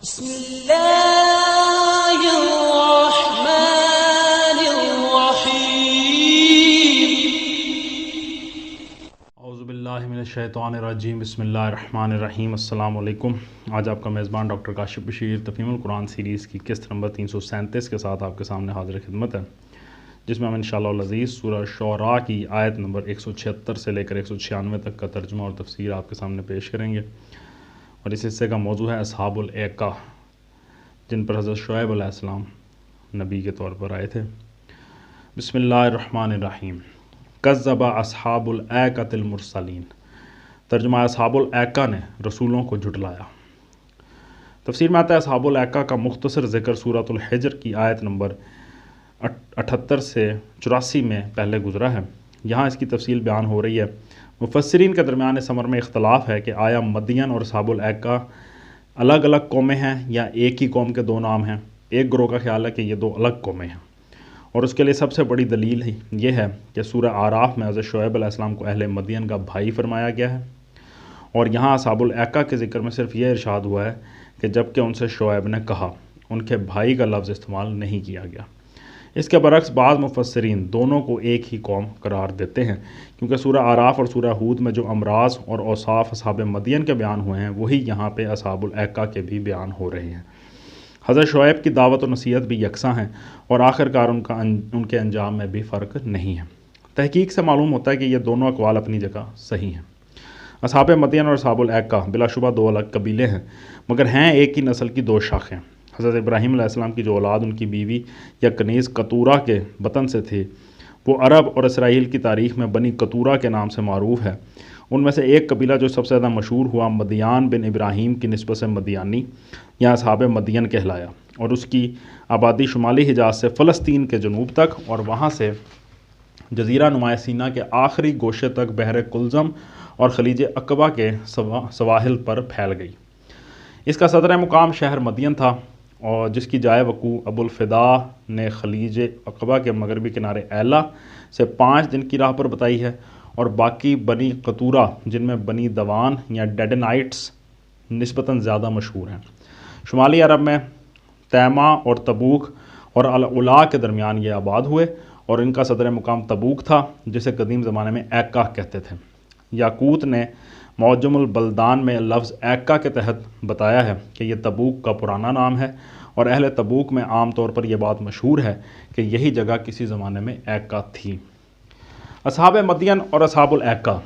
بسم اللہ الرحمن الرحیم۔ اعوذ باللہ من الشیطان الرجیم، بسم اللہ الرحمن الرحیم۔ السلام علیکم۔ آج آپ کا میزبان ڈاکٹر کاشف بشیر تفہیم القرآن سیریز کی قسط نمبر 337 کے ساتھ آپ کے سامنے حاضر خدمت ہے، جس میں ہم انشاءاللہ العزیز سورہ شعراء کی آیت نمبر 176 سے لے کر 196 تک کا ترجمہ اور تفسیر آپ کے سامنے پیش کریں گے، اور اس حصے کا موضوع ہے اصحاب الایکہ، جن پر حضرت شعیب علیہ السلام نبی کے طور پر آئے تھے۔ بسم اللہ الرحمن الرحیم۔ کذب اصحاب الایکۃ المرسلین، ترجمہ اصحاب الایکہ نے رسولوں کو جھٹلایا۔ تفسیر میں آتا ہے اصحاب الایکہ کا مختصر ذکر سورۃ الحجر کی آیت نمبر 78 سے 84 میں پہلے گزرا ہے۔ یہاں اس کی تفصیل بیان ہو رہی ہے۔ مفسرین کے درمیان اس امر میں اختلاف ہے کہ آیا مدین اور اصحاب الایکہ الگ الگ قومیں ہیں یا ایک ہی قوم کے دو نام ہیں۔ ایک گروہ کا خیال ہے کہ یہ دو الگ قومیں ہیں، اور اس کے لیے سب سے بڑی دلیل یہ ہے کہ سورہ اعراف میں حضرت شعیب علیہ السلام کو اہل مدین کا بھائی فرمایا گیا ہے، اور یہاں اصحاب الایکہ کے ذکر میں صرف یہ ارشاد ہوا ہے کہ جب کہ ان سے شعیب نے کہا، ان کے بھائی کا لفظ استعمال نہیں کیا گیا۔ اس کے برعکس بعض مفسرین دونوں کو ایک ہی قوم قرار دیتے ہیں، کیونکہ سورہ اعراف اور سورہ ہود میں جو امراض اور اوصاف اصحاب مدین کے بیان ہوئے ہیں، وہی یہاں پہ اصحاب الایکہ کے بھی بیان ہو رہے ہیں۔ حضرت شعیب کی دعوت و نصیحت بھی یکساں ہیں، اور آخرکار ان کے انجام میں بھی فرق نہیں ہے۔ تحقیق سے معلوم ہوتا ہے کہ یہ دونوں اقوال اپنی جگہ صحیح ہیں۔ اصحاب مدین اور اصحاب الایکہ بلا شبہ دو الگ قبیلے ہیں، مگر ہیں ایک ہی نسل کی دو شاخیں۔ حضرت ابراہیم علیہ السلام کی جو اولاد ان کی بیوی یا کنیز قطورہ کے بطن سے تھی، وہ عرب اور اسرائیل کی تاریخ میں بنی قطورہ کے نام سے معروف ہے۔ ان میں سے ایک قبیلہ جو سب سے زیادہ مشہور ہوا، مدیان بن ابراہیم کی نسبت سے مدیانی یا اصحاب مدین کہلایا، اور اس کی آبادی شمالی حجاز سے فلسطین کے جنوب تک اور وہاں سے جزیرہ نما سینا کے آخری گوشے تک بحر کلزم اور خلیج عقبہ کے سواحل پر پھیل گئی۔ اس کا صدر مقام شہر مدین تھا، اور جس کی جائے وقوع ابو الفداء نے خلیج عقبہ کے مغربی کنارے ایلا سے 5 دن کی راہ پر بتائی ہے، اور باقی بنی قطورہ جن میں بنی دوان یا ڈیڈنائٹس نسبتاً زیادہ مشہور ہیں۔ شمالی عرب میں تیمہ اور تبوک اور العلا کے درمیان یہ آباد ہوئے، اور ان کا صدر مقام تبوک تھا، جسے قدیم زمانے میں ایکا کہتے تھے۔ یاقوت نے معجم البلدان میں لفظ ایکا کے تحت بتایا ہے کہ یہ تبوک کا پرانا نام ہے، اور اہل تبوک میں عام طور پر یہ بات مشہور ہے کہ یہی جگہ کسی زمانے میں ایکا تھی۔ اصحاب مدین اور اصحاب الایکہ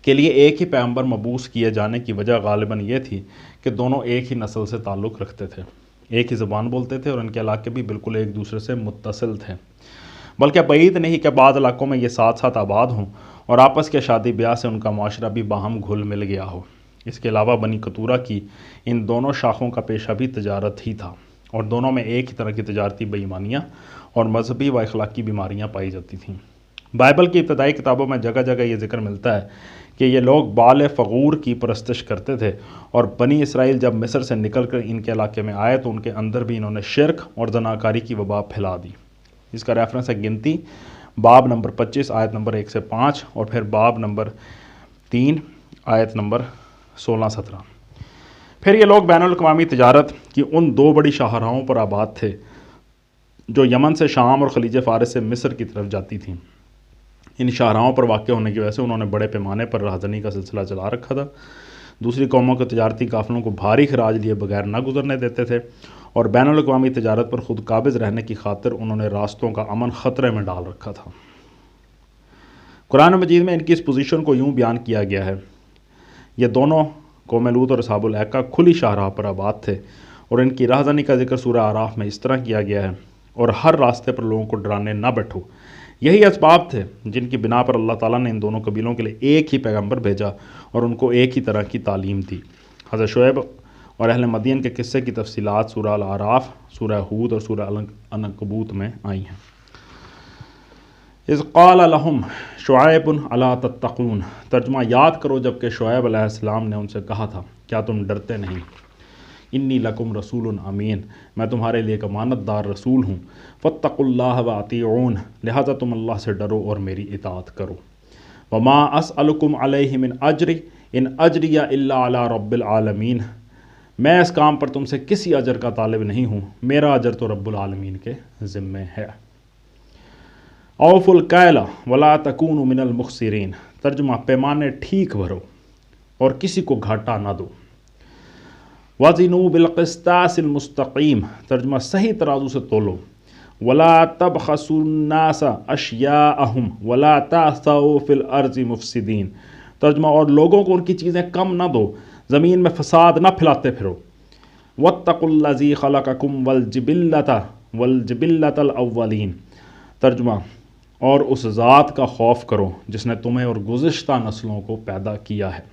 کے لیے ایک ہی پیغمبر مبعوث کیے جانے کی وجہ غالباً یہ تھی کہ دونوں ایک ہی نسل سے تعلق رکھتے تھے، ایک ہی زبان بولتے تھے، اور ان کے علاقے بھی بالکل ایک دوسرے سے متصل تھے۔ بلکہ بعید نہیں کہ بعض علاقوں میں یہ ساتھ ساتھ آباد ہوں، اور آپس کے شادی بیاہ سے ان کا معاشرہ بھی باہم گھل مل گیا ہو۔ اس کے علاوہ بنی قطورہ کی ان دونوں شاخوں کا پیشہ بھی تجارت ہی تھا، اور دونوں میں ایک ہی طرح کی تجارتی بے ایمانیاں اور مذہبی و اخلاقی بیماریاں پائی جاتی تھیں۔ بائبل کی ابتدائی کتابوں میں جگہ جگہ یہ ذکر ملتا ہے کہ یہ لوگ بال فغور کی پرستش کرتے تھے، اور بنی اسرائیل جب مصر سے نکل کر ان کے علاقے میں آئے تو ان کے اندر بھی انہوں نے شرک اور زناکاری کی وبا پھیلا دی۔ اس کا ریفرنس ہے گنتی باب نمبر 25 آیت نمبر 1 سے 5، اور پھر باب نمبر 3 آیت نمبر 16-17۔ پھر یہ لوگ بین الاقوامی تجارت کی ان 2 بڑی شاہراہوں پر آباد تھے جو یمن سے شام اور خلیج فارس سے مصر کی طرف جاتی تھیں۔ ان شاہراہوں پر واقع ہونے کی وجہ سے انہوں نے بڑے پیمانے پر راہزنی کا سلسلہ چلا رکھا تھا۔ دوسری قوموں کے تجارتی قافلوں کو بھاری خراج لیے بغیر نہ گزرنے دیتے تھے، اور بین الاقوامی تجارت پر خود قابض رہنے کی خاطر انہوں نے راستوں کا امن خطرے میں ڈال رکھا تھا۔ قرآن مجید میں ان کی اس پوزیشن کو یوں بیان کیا گیا ہے، یہ دونوں قوم لوط اور اصحاب الایکہ کھلی شاہراہ پر آباد تھے، اور ان کی راہزنی کا ذکر سورہ اعراف میں اس طرح کیا گیا ہے، اور ہر راستے پر لوگوں کو ڈرانے نہ بیٹھو۔ یہی اسباب تھے جن کی بنا پر اللہ تعالیٰ نے ان دونوں قبیلوں کے لیے ایک ہی پیغمبر بھیجا اور ان کو ایک ہی طرح کی تعلیم دی۔ حضرت شعیب اور اہل مدین کے قصے کی تفصیلات سورہ الاعراف، سورہ ہود اور سورہ العنکبوت میں آئی ہیں۔ اذ قال لهم شعیب الا تتقون، ترجمہ یاد کرو جب کہ شعیب علیہ السلام نے ان سے کہا تھا، کیا تم ڈرتے نہیں؟ انی لکم رسول امین، میں تمہارے لیے ایک امانت دار رسول ہوں۔ فاتقوا اللہ واطیعون، لہذا تم اللہ سے ڈرو اور میری اطاعت کرو۔ وما اسألکم علیہ من اجر ان اجری الا علی رب العالمین، میں اس کام پر تم سے کسی اجر کا طالب نہیں ہوں، میرا اجر تو رب العالمین کے ذمے ہے۔ اوف الکیل ولا تکونوا من المخسرین، ترجمہ پیمانے ٹھیک بھرو اور کسی کو گھاٹا نہ دو۔ وزنوا بالقسطاس المستقیم، ترجمہ صحیح ترازو سے تولو۔ ولا تبخسوا الناس اشیاءہم ولا تعثوا فی الارض مفسدین، ترجمہ اور لوگوں کو ان کی چیزیں کم نہ دو، زمین میں فساد نہ پھیلاتے پھرو۔ واتقوا الذی خلقکم والجبلۃ الاولین، ترجمہ اور اس ذات کا خوف کرو جس نے تمہیں اور گزشتہ نسلوں کو پیدا کیا ہے۔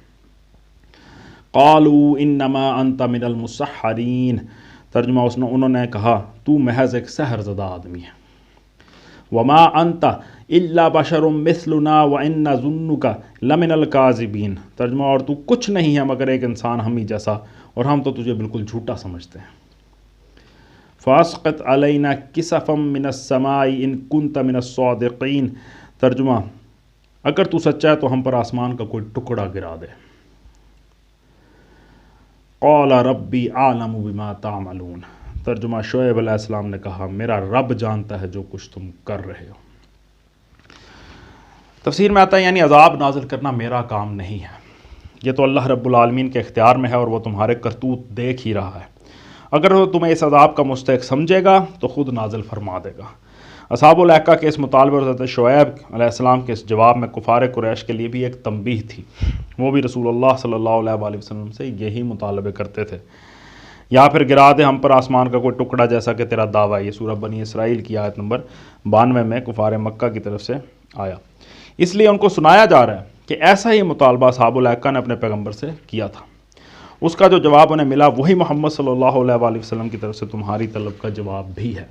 قالوا انما انت من المسحرین، ترجمہ انہوں نے کہا تو محض ایک سحر زدہ آدمی ہے۔ وما انت الا بشر مثلنا وان نظنک لمن الکاذبین، ترجمہ اور تو کچھ نہیں ہے مگر ایک انسان ہم ہی جیسا، اور ہم تو تجھے بالکل جھوٹا سمجھتے ہیں۔ فاسقط علینا کسفا من السماء ان کنت من الصادقین، ترجمہ اگر تو سچا ہے تو ہم پر آسمان کا کوئی ٹکڑا گرا دے۔ قال ربی اعلم بما تعملون، ترجمہ شعیب علیہ السلام نے کہا میرا رب جانتا ہے جو کچھ تم کر رہے ہو۔ تفسیر میں آتا ہے یعنی عذاب نازل کرنا میرا کام نہیں ہے، یہ تو اللہ رب العالمین کے اختیار میں ہے اور وہ تمہارے کرتوت دیکھ ہی رہا ہے۔ اگر وہ تمہیں اس عذاب کا مستحق سمجھے گا تو خود نازل فرما دے گا۔ اصحاب الایکہ کے اس مطالبے اور حضرت شعیب علیہ السلام کے اس جواب میں کفار قریش کے لیے بھی ایک تنبیہ تھی، وہ بھی رسول اللہ صلی اللہ علیہ وآلہ وسلم سے یہی مطالبے کرتے تھے۔ یا پھر گرا دے ہم پر آسمان کا کوئی ٹکڑا جیسا کہ تیرا دعویٰ ہے، یہ سورہ بنی اسرائیل کی آیت نمبر 92 میں کفار مکہ کی طرف سے آیا۔ اس لیے ان کو سنایا جا رہا ہے کہ ایسا ہی مطالبہ اصحاب الایکہ نے اپنے پیغمبر سے کیا تھا، اس کا جو جواب انہیں ملا وہی محمد صلی اللہ علیہ وآلہ وسلم کی طرف سے تمہاری طلب کا جواب بھی ہے۔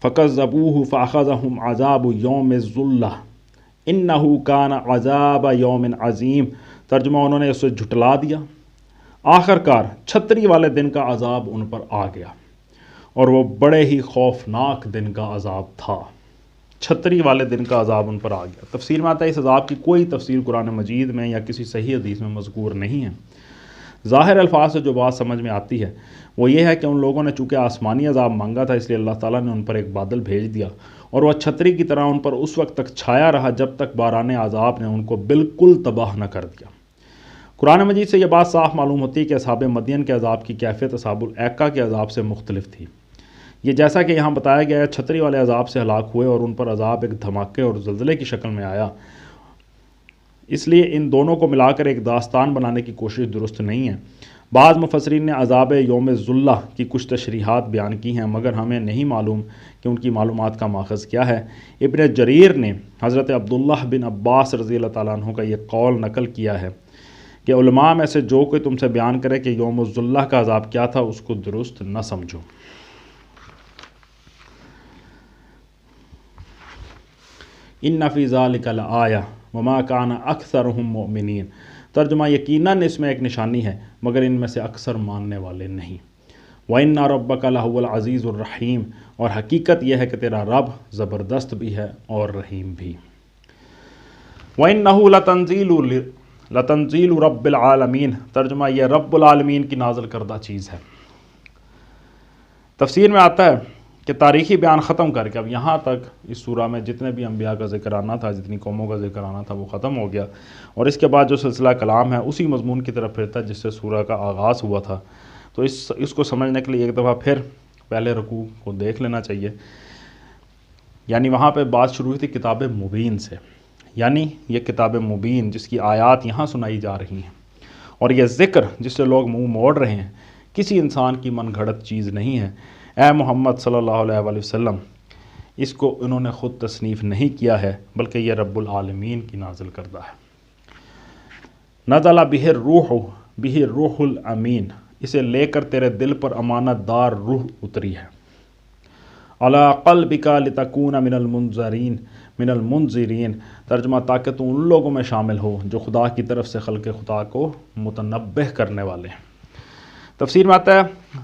فَكَذَّبُوهُ فَأَخَذَهُمْ عَذَابُ يَوْمِ الظُّلَّةِ إِنَّهُ كَانَ عَذَابَ يَوْمٍ عَظِيمٍ، ترجمہ انہوں نے اسے جھٹلا دیا، آخر کار چھتری والے دن کا عذاب ان پر آ گیا اور وہ بڑے ہی خوفناک دن کا عذاب تھا۔ چھتری والے دن کا عذاب ان پر آ گیا۔ تفسیر میں آتا ہے اس عذاب کی کوئی تفسیر قرآن مجید میں یا کسی صحیح حدیث میں مذکور نہیں ہے۔ ظاہر الفاظ سے جو بات سمجھ میں آتی ہے وہ یہ ہے کہ ان لوگوں نے چونکہ آسمانی عذاب مانگا تھا، اس لیے اللہ تعالیٰ نے ان پر ایک بادل بھیج دیا اور وہ چھتری کی طرح ان پر اس وقت تک چھایا رہا جب تک باران عذاب نے ان کو بالکل تباہ نہ کر دیا۔ قرآن مجید سے یہ بات صاف معلوم ہوتی ہے کہ اصحاب مدین کے عذاب کی کیفیت اصحاب الایکہ کے عذاب سے مختلف تھی۔ یہ جیسا کہ یہاں بتایا گیا ہے چھتری والے عذاب سے ہلاک ہوئے اور ان پر عذاب ایک دھماکے اور زلزلے کی شکل میں آیا، اس لیے ان دونوں کو ملا کر ایک داستان بنانے کی کوشش درست نہیں ہے۔ بعض مفسرین نے عذاب یوم الظلہ کی کچھ تشریحات بیان کی ہیں مگر ہمیں نہیں معلوم کہ ان کی معلومات کا ماخذ کیا ہے۔ ابن جریر نے حضرت عبداللہ بن عباس رضی اللہ تعالیٰ عنہ کا یہ قول نقل کیا ہے کہ علماء میں سے جو کوئی تم سے بیان کرے کہ یوم الظلہ کا عذاب کیا تھا اس کو درست نہ سمجھو۔ ان فی ذلک لآیہ وما کان اکثرهم مؤمنین، ترجمہ یقیناً اس میں ایک نشانی ہے مگر ان میں سے اکثر ماننے والے نہیں۔ وَإِنَّ رَبَّكَ لَهُوَ الْعَزِيزُ الرَّحِيمُ، اور حقیقت یہ ہے کہ تیرا رب زبردست بھی ہے اور رحیم بھی۔ وَإِنَّهُ لَتَنزِيلُ رَبِّ الْعَالَمِينَ، ترجمہ یہ رب العالمین کی نازل کردہ چیز ہے۔ تفسیر میں آتا ہے کہ تاریخی بیان ختم کر کے اب یہاں تک اس سورہ میں جتنے بھی انبیاء کا ذکر آنا تھا، جتنی قوموں کا ذکر آنا تھا وہ ختم ہو گیا، اور اس کے بعد جو سلسلہ کلام ہے اسی مضمون کی طرف پھرتا ہے جس سے سورہ کا آغاز ہوا تھا۔ تو اس کو سمجھنے کے لیے ایک دفعہ پھر پہلے رکوع کو دیکھ لینا چاہیے۔ یعنی وہاں پہ بات شروع ہوئی تھی کتاب مبین سے، یعنی یہ کتاب مبین جس کی آیات یہاں سنائی جا رہی ہیں، اور یہ ذکر جس سے لوگ منہ موڑ رہے ہیں کسی انسان کی من گھڑت چیز نہیں ہے۔ اے محمد صلی اللہ علیہ وآلہ وسلم، اس کو انہوں نے خود تصنیف نہیں کیا ہے بلکہ یہ رب العالمین کی نازل کردہ ہے۔ نزل بہ الروح الامین، اسے لے کر تیرے دل پر امانت دار روح اتری ہے۔ علی قلبک لتکون من المنذرین، ترجمہ تاکہ تو ان لوگوں میں شامل ہو جو خدا کی طرف سے خلق خدا کو متنبہ کرنے والے ہیں۔ تفسیر میں آتا ہے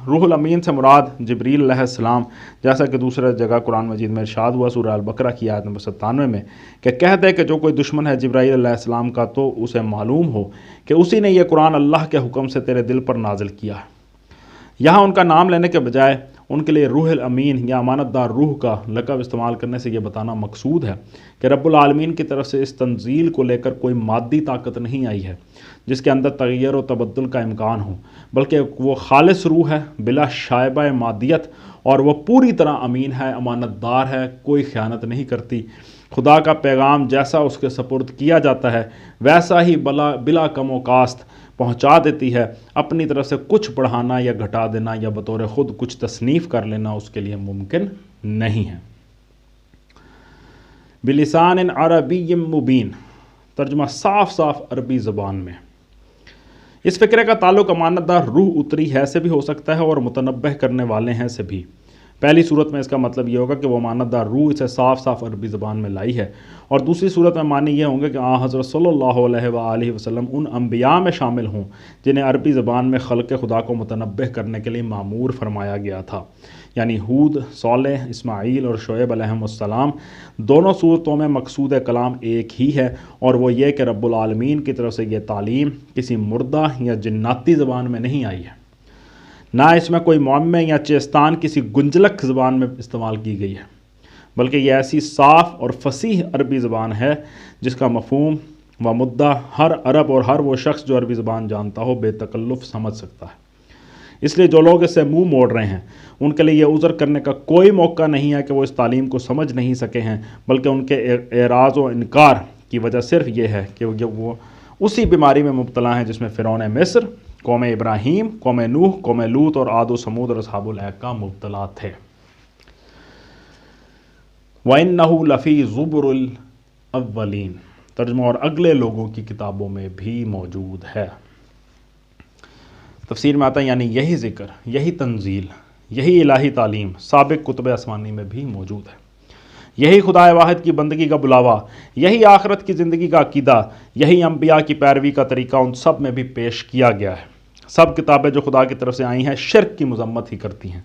روح الامین سے مراد جبریل علیہ السلام، جیسا کہ دوسرے جگہ قرآن مجید میں ارشاد ہوا سورہ البقرہ کی آیت نمبر 97 میں کہ کہہ دے کہ جو کوئی دشمن ہے جبرائیل علیہ السلام کا تو اسے معلوم ہو کہ اسی نے یہ قرآن اللہ کے حکم سے تیرے دل پر نازل کیا ہے۔ یہاں ان کا نام لینے کے بجائے ان کے لیے روح الامین یا امانت دار روح کا لقب استعمال کرنے سے یہ بتانا مقصود ہے کہ رب العالمین کی طرف سے اس تنزیل کو لے کر کوئی مادی طاقت نہیں آئی ہے جس کے اندر تغیر و تبدل کا امکان ہو، بلکہ وہ خالص روح ہے بلا شائبہ مادیت، اور وہ پوری طرح امین ہے، امانت دار ہے، کوئی خیانت نہیں کرتی۔ خدا کا پیغام جیسا اس کے سپرد کیا جاتا ہے ویسا ہی بلا کم و کاست پہنچا دیتی ہے۔ اپنی طرف سے کچھ بڑھانا یا گھٹا دینا یا بطور خود کچھ تصنیف کر لینا اس کے لیے ممکن نہیں ہے۔ بلسان عربی مبین، ترجمہ صاف صاف عربی زبان میں۔ اس فقرے کا تعلق امانت دار روح اتری ہے سے بھی ہو سکتا ہے اور متنبہ کرنے والے ہیں سے بھی۔ پہلی صورت میں اس کا مطلب یہ ہوگا کہ وہ امانت دار روح اسے صاف صاف عربی زبان میں لائی ہے، اور دوسری صورت میں معنی یہ ہوں گے کہ حضرت صلی اللہ علیہ وآلہ وسلم ان انبیاء میں شامل ہوں جنہیں عربی زبان میں خلق خدا کو متنبہ کرنے کے لیے مامور فرمایا گیا تھا، یعنی ہود، صالح، اسماعیل اور شعیب علیہم السلام۔ دونوں صورتوں میں مقصود کلام ایک ہی ہے، اور وہ یہ کہ رب العالمین کی طرف سے یہ تعلیم کسی مردہ یا جناتی زبان میں نہیں آئی ہے، نہ اس میں کوئی معمے یا چیستان کسی گنجلک زبان میں استعمال کی گئی ہے، بلکہ یہ ایسی صاف اور فصیح عربی زبان ہے جس کا مفہوم و مدعا ہر عرب اور ہر وہ شخص جو عربی زبان جانتا ہو بے تکلف سمجھ سکتا ہے۔ اس لیے جو لوگ اس سے منہ موڑ رہے ہیں ان کے لیے یہ عذر کرنے کا کوئی موقع نہیں ہے کہ وہ اس تعلیم کو سمجھ نہیں سکے ہیں، بلکہ ان کے اعراض و انکار کی وجہ صرف یہ ہے کہ وہ اسی بیماری میں مبتلا ہیں جس میں فرعون مصر، قوم ابراہیم، قوم نوح، قوم لوط اور عاد و سمود اور اصحاب الایکہ مبتلا تھے۔ وَإِنَّهُ لَفِي زُبُرِ الْأَوَّلِينَ، ترجمہ اور اگلے لوگوں کی کتابوں میں بھی موجود ہے۔ تفسیر میں آتا ہے یعنی یہی ذکر، یہی تنزیل، یہی الہی تعلیم سابق کتب آسمانی میں بھی موجود ہے۔ یہی خدا واحد کی بندگی کا بلاوا، یہی آخرت کی زندگی کا عقیدہ، یہی انبیاء کی پیروی کا طریقہ ان سب میں بھی پیش کیا گیا ہے۔ سب کتابیں جو خدا کی طرف سے آئی ہیں شرک کی مذمت ہی کرتی ہیں،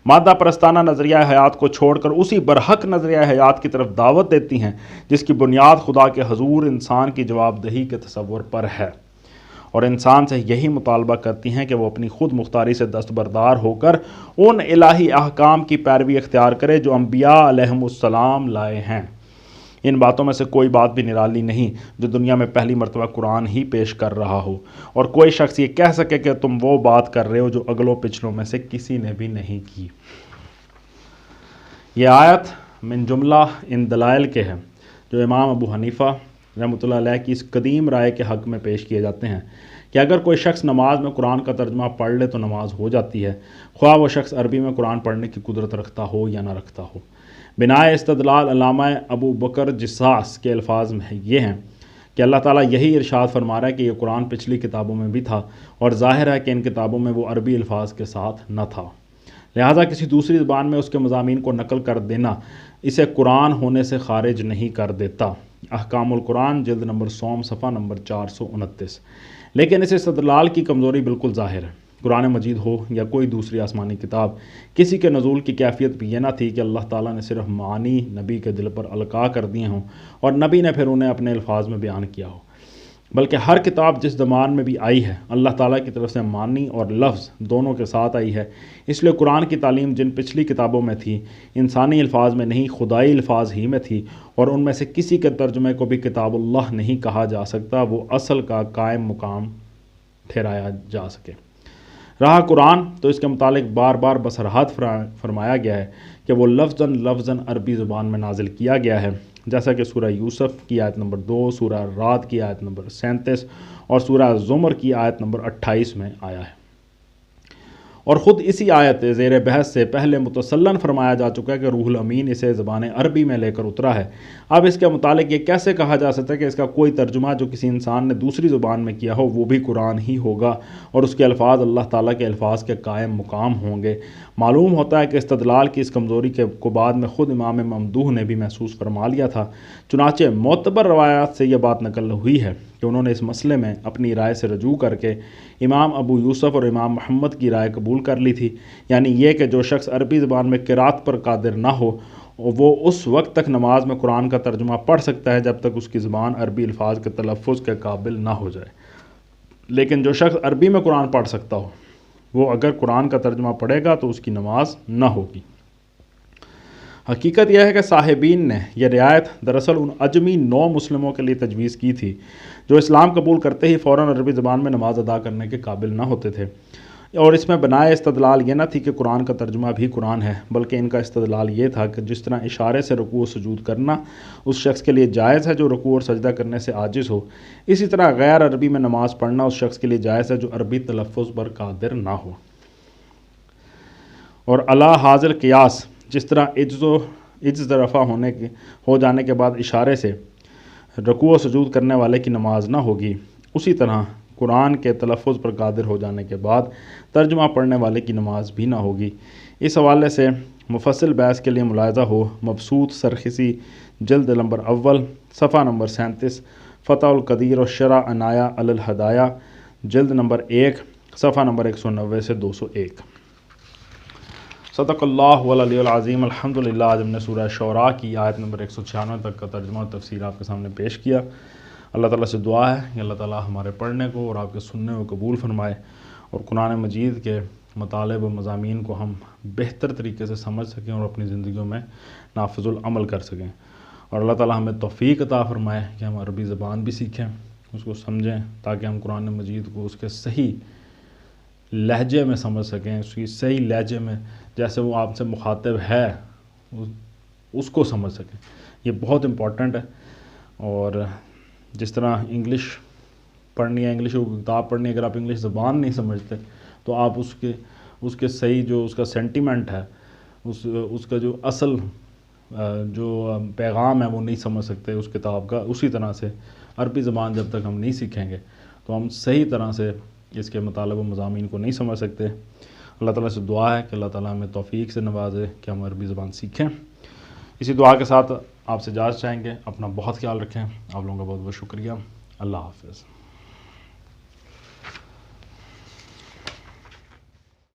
مادہ پرستانہ نظریہ حیات کو چھوڑ کر اسی برحق نظریہ حیات کی طرف دعوت دیتی ہیں جس کی بنیاد خدا کے حضور انسان کی جواب دہی کے تصور پر ہے، اور انسان سے یہی مطالبہ کرتی ہیں کہ وہ اپنی خود مختاری سے دستبردار ہو کر ان الہی احکام کی پیروی اختیار کرے جو انبیاء علیہم السلام لائے ہیں۔ ان باتوں میں سے کوئی بات بھی نرالی نہیں جو دنیا میں پہلی مرتبہ قرآن ہی پیش کر رہا ہو، اور کوئی شخص یہ کہہ سکے کہ تم وہ بات کر رہے ہو جو اگلوں پچھلوں میں سے کسی نے بھی نہیں کی۔ یہ آیت من جملہ ان دلائل کے ہے جو امام ابو حنیفہ رحمۃ اللہ علیہ کی اس قدیم رائے کے حق میں پیش کیے جاتے ہیں کہ اگر کوئی شخص نماز میں قرآن کا ترجمہ پڑھ لے تو نماز ہو جاتی ہے، خواہ وہ شخص عربی میں قرآن پڑھنے کی قدرت رکھتا ہو یا نہ رکھتا ہو۔ بنا استدلال علامہ ابو بکر جساس کے الفاظ میں یہ ہیں کہ اللہ تعالیٰ یہی ارشاد فرما رہا ہے کہ یہ قرآن پچھلی کتابوں میں بھی تھا، اور ظاہر ہے کہ ان کتابوں میں وہ عربی الفاظ کے ساتھ نہ تھا، لہٰذا کسی دوسری زبان میں اس کے مضامین کو نقل کر دینا اسے قرآن ہونے سے خارج نہیں کر دیتا۔ احکام القرآن جلد نمبر 100 صفحہ نمبر 429۔ لیکن اس استدلال کی کمزوری بالکل ظاہر ہے۔ قرآن مجید ہو یا کوئی دوسری آسمانی کتاب، کسی کے نزول کی کیفیت بھی یہ نہ تھی کہ اللہ تعالیٰ نے صرف معانی نبی کے دل پر القاء کر دیے ہوں اور نبی نے پھر انہیں اپنے الفاظ میں بیان کیا ہو، بلکہ ہر کتاب جس زبان میں بھی آئی ہے اللہ تعالیٰ کی طرف سے معنی اور لفظ دونوں کے ساتھ آئی ہے۔ اس لیے قرآن کی تعلیم جن پچھلی کتابوں میں تھی انسانی الفاظ میں نہیں خدائی الفاظ ہی میں تھی، اور ان میں سے کسی کے ترجمے کو بھی کتاب اللہ نہیں کہا جا سکتا وہ اصل کا قائم مقام ٹھہرایا جا سکے۔ رہا قرآن تو اس کے متعلق بار بار بصراحت فرمایا گیا ہے کہ وہ لفظاً عربی زبان میں نازل کیا گیا ہے، جیسا کہ سورہ یوسف کی آیت نمبر 2، سورہ رعد کی آیت نمبر 37 اور سورہ زمر کی آیت نمبر 28 میں آیا ہے۔ اور خود اسی آیت زیر بحث سے پہلے متسلن فرمایا جا چکا ہے کہ روح الامین اسے زبان عربی میں لے کر اترا ہے۔ اب اس کے متعلق یہ کیسے کہا جا سکتا ہے کہ اس کا کوئی ترجمہ جو کسی انسان نے دوسری زبان میں کیا ہو وہ بھی قرآن ہی ہوگا اور اس کے الفاظ اللہ تعالیٰ کے الفاظ کے قائم مقام ہوں گے؟ معلوم ہوتا ہے کہ استدلال کی اس کمزوری کو بعد میں خود امام ممدوح نے بھی محسوس فرما لیا تھا۔ چنانچہ معتبر روایات سے یہ بات نقل ہوئی ہے کہ انہوں نے اس مسئلے میں اپنی رائے سے رجوع کر کے امام ابو یوسف اور امام محمد کی رائے قبول کر لی تھی، یعنی یہ کہ جو شخص عربی زبان میں قرات پر قادر نہ ہو وہ اس وقت تک نماز میں قرآن کا ترجمہ پڑھ سکتا ہے جب تک اس کی زبان عربی الفاظ کے تلفظ کے قابل نہ ہو جائے، لیکن جو شخص عربی میں قرآن پڑھ سکتا ہو وہ اگر قرآن کا ترجمہ پڑھے گا تو اس کی نماز نہ ہوگی۔ حقیقت یہ ہے کہ صاحبین نے یہ رعایت دراصل ان اجمی 9 مسلموں کے لیے تجویز کی تھی جو اسلام قبول کرتے ہی فوراً عربی زبان میں نماز ادا کرنے کے قابل نہ ہوتے تھے، اور اس میں بنائے استدلال یہ نہ تھی کہ قرآن کا ترجمہ بھی قرآن ہے، بلکہ ان کا استدلال یہ تھا کہ جس طرح اشارے سے رکوع و سجود کرنا اس شخص کے لیے جائز ہے جو رکوع اور سجدہ کرنے سے عاجز ہو، اسی طرح غیر عربی میں نماز پڑھنا اس شخص کے لیے جائز ہے جو عربی تلفظ پر قادر نہ ہو۔ اور علی حاضر قیاس جس طرح عجز رفع ہو جانے کے بعد اشارے سے رکوع و سجود کرنے والے کی نماز نہ ہوگی، اسی طرح قرآن کے تلفظ پر قادر ہو جانے کے بعد ترجمہ پڑھنے والے کی نماز بھی نہ ہوگی۔ اس حوالے سے مفصل بحث کے لیے ملاحظہ ہو مبسوط سرخسی جلد نمبر اول صفحہ نمبر 37، فتح القدیر و شرح عنایہ علی الہدایہ جلد نمبر 1 صفحہ نمبر 190 سے 201۔ صدق اللہ العلی العظیم۔ الحمدللہ آج ہم نے سورہ شعراء کی آیت نمبر 196 تک کا ترجمہ اور تفسیر آپ کے سامنے پیش کیا۔ اللہ تعالیٰ سے دعا ہے کہ اللہ تعالیٰ ہمارے پڑھنے کو اور آپ کے سننے کو قبول فرمائے، اور قرآن مجید کے مطالب و مضامین کو ہم بہتر طریقے سے سمجھ سکیں اور اپنی زندگیوں میں نافذ العمل کر سکیں، اور اللہ تعالیٰ ہمیں توفیق عطا فرمائے کہ ہم عربی زبان بھی سیکھیں، اس کو سمجھیں، تاکہ ہم قرآن مجید کو اس کے صحیح لہجے میں سمجھ سکیں، اس کی صحیح لہجے میں جیسے وہ آپ سے مخاطب ہے اس کو سمجھ سکیں۔ یہ بہت امپورٹنٹ ہے، اور جس طرح انگلش پڑھنی ہے، انگلش کو کتاب پڑھنی ہے، اگر آپ انگلش زبان نہیں سمجھتے تو آپ اس کے صحیح جو اس کا سینٹیمنٹ ہے، اس کا جو اصل جو پیغام ہے وہ نہیں سمجھ سکتے اس کتاب کا۔ اسی طرح سے عربی زبان جب تک ہم نہیں سیکھیں گے تو ہم صحیح طرح سے اس کے مطالب و مضامین کو نہیں سمجھ سکتے۔ اللہ تعالیٰ سے دعا ہے کہ اللہ تعالیٰ ہمیں توفیق سے نوازے کہ ہم عربی زبان سیکھیں۔ اسی دعا کے ساتھ آپ سے اجازت چاہیں گے، اپنا بہت خیال رکھیں۔ آپ لوگوں کا بہت بہت شکریہ۔ اللہ حافظ۔